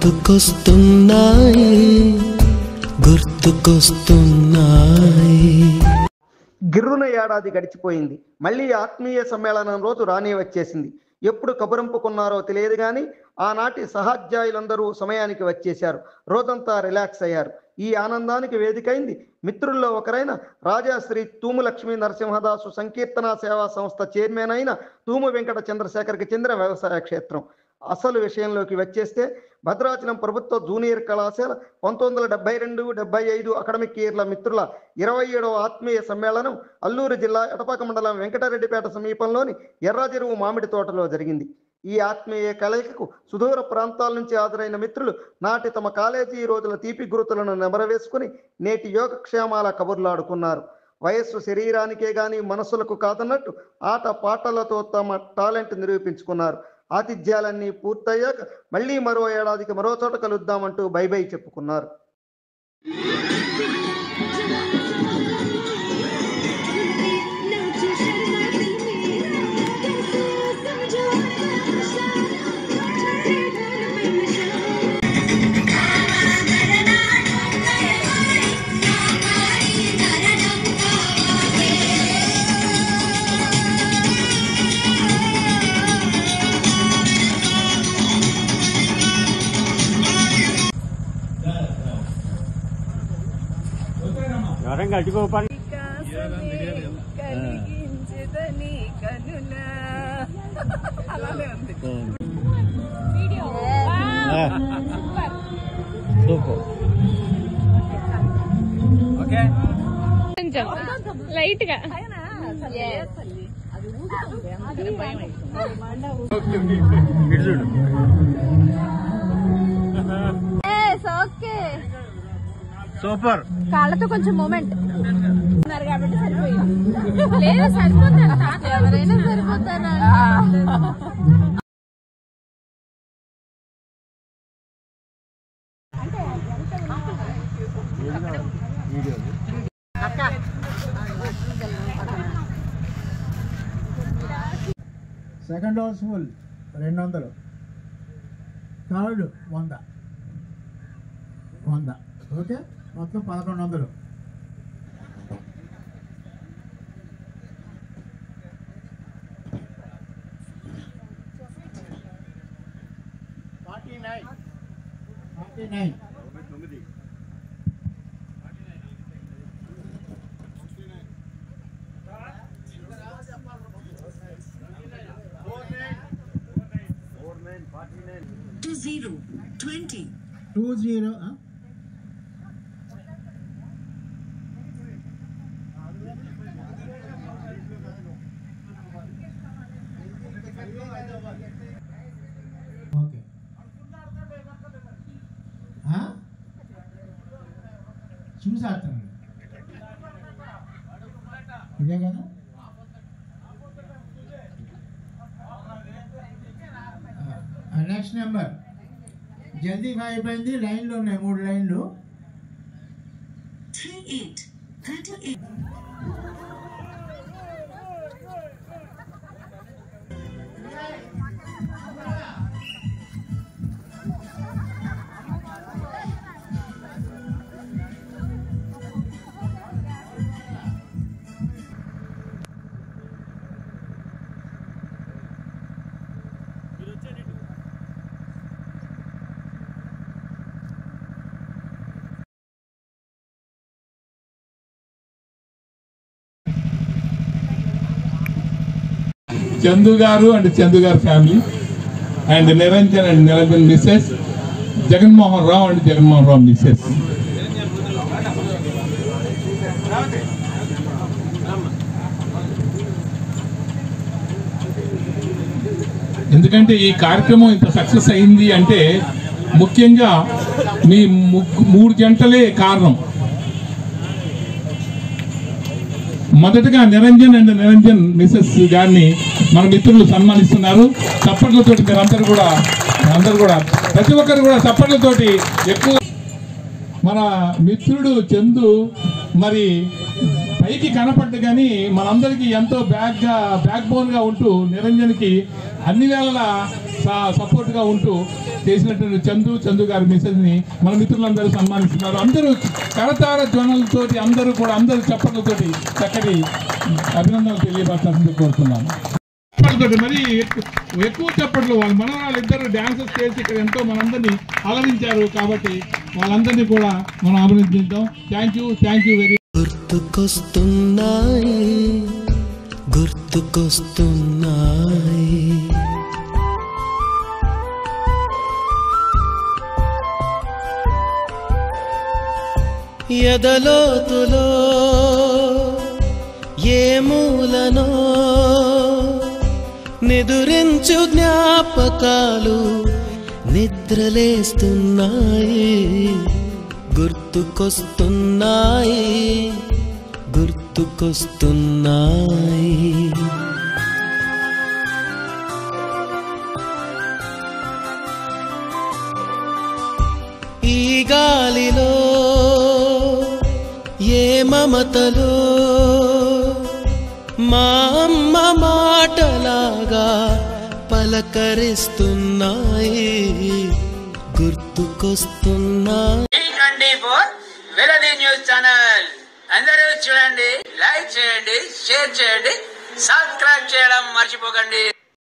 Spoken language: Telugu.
గుర్తుకొస్తున్నాయి గుర్తుకొస్తున్నాయి. గిర్రున ఏడాది గడిచిపోయింది. మళ్ళీ ఆత్మీయ సమ్మేళనం రోజు రానే వచ్చేసింది. ఎప్పుడు కబురంపుకున్నారో తెలియదు కానీ ఆనాటి సహాధ్యాయులందరూ సమయానికి వచ్చేశారు. రోజంతా రిలాక్స్ అయ్యారు. ఈ ఆనందానికి వేదికైంది మిత్రుల్లో ఒకరైన రాజాశ్రీ తూము లక్ష్మీ నరసింహదాసు సంకీర్తన సేవా సంస్థ చైర్మన్ అయిన తూము వెంకట చంద్రశేఖర్కి చెందిన వ్యవసాయ క్షేత్రం. అసలు విషయంలోకి వచ్చేస్తే భద్రాచలం ప్రభుత్వ జూనియర్ కళాశాల 1972-75 అకాడమిక్ ఇయర్ల మిత్రుల 27వ ఆత్మీయ సమ్మేళనం అల్లూరు జిల్లా ఎటపాక మండలం వెంకటరెడ్డిపేట సమీపంలోని ఎర్రచెరువు మామిడి తోటలో జరిగింది. ఈ ఆత్మీయ కలయికకు సుదూర ప్రాంతాల నుంచి హాజరైన మిత్రులు నాటి తమ కాలేజీ రోజుల తీపి గురుతులను నెమరవేసుకుని నేటి యోగక్షేమాల కబుర్లాడుకున్నారు. వయస్సు శరీరానికే గాని మనసులకు కాదన్నట్టు ఆట పాటలతో తమ టాలెంట్ నిరూపించుకున్నారు. ఆతిథ్యాలన్నీ పూర్తయ్యాక మళ్ళీ మరో ఏడాదికి మరో చోట కలుద్దామంటూ బై బై చెప్పుకున్నారు. లైట్ గా సూపర్. కాళ్ళతో కొంచెం మూమెంట్ ఉన్నారు కాబట్టి సరిపోయింది. లేదు సరిపోతారు, ఎవరైనా సరిపోతారా? Second house full 200, third 100, okay, మొత్తం 1100. ఓకే, చూసి ఆడుతున్నాడు ఇదే కదా. నెక్స్ట్ నెంబర్ జల్దీగా అయిపోయింది. లైన్లు ఉన్నాయి, 3 లైన్లు. 3838 చందు గారు అండ్ చందు గారి family and Niranjan and Niranjan Mrs, Jaganmohan Rao and Jaganmohan Rao Mrs. ఎందుకంటే ఈ కార్యక్రమం ఇంత సక్సెస్ అయింది అంటే ముఖ్యంగా మీ 3 జంటలే కారణం. మొదటగా నిరంజన్ అండ్ నిరంజన్ మిసెస్ గారిని మన మిత్రులు సన్మానిస్తున్నారు. చప్పట్లతోటి మీరందరూ కూడా ప్రతి ఒక్కరు కూడా చప్పట్లతోటి ఎక్కువ. మన మిత్రుడు చందు మరి పైకి కనపడ్డ కానీ మనందరికీ ఎంతో బ్యాక్ బోన్ గా ఉంటూ నిరంజన్కి అన్ని వేళలా సపోర్ట్గా ఉంటూ చేసినటువంటి చందు గారి మిసెస్ని మన మిత్రులందరూ సన్మానిస్తున్నారు. అందరూ కరతార ధ్వనులతోటి అందరూ చప్పట్లతోటి చక్కటి అభినందనలు తెలియపరచాలని కోరుతున్నాను. చప్పట్లతోటి మరి ఎక్కువ చప్పట్లు వాళ్ళ మనవరాలు ఇద్దరు డ్యాన్సెస్ చేసి ఇక్కడ ఎంతో మనందరినీ అలరించారు. కాబట్టి వాళ్ళందరినీ కూడా మనం అభినందిద్దాం. Thank you very. గుర్తుకొస్తున్నాయి ఎదలోతులో ఏ మూలనో నిదురించు జ్ఞాపకాలు నిద్రలేస్తున్నాయి. గుర్తుకొస్తున్నాయి. ఈ గాలిలో ఏ మమతలో మా అమ్మ మాటలాగా పలకరిస్తున్నాయి. గుర్తుకొస్తున్నాయి. వెలది న్యూస్ ఛానల్ అందరూ చూడండి, లైక్ చేయండి, షేర్ చేయండి, సబ్స్క్రైబ్ చేయడం మర్చిపోకండి.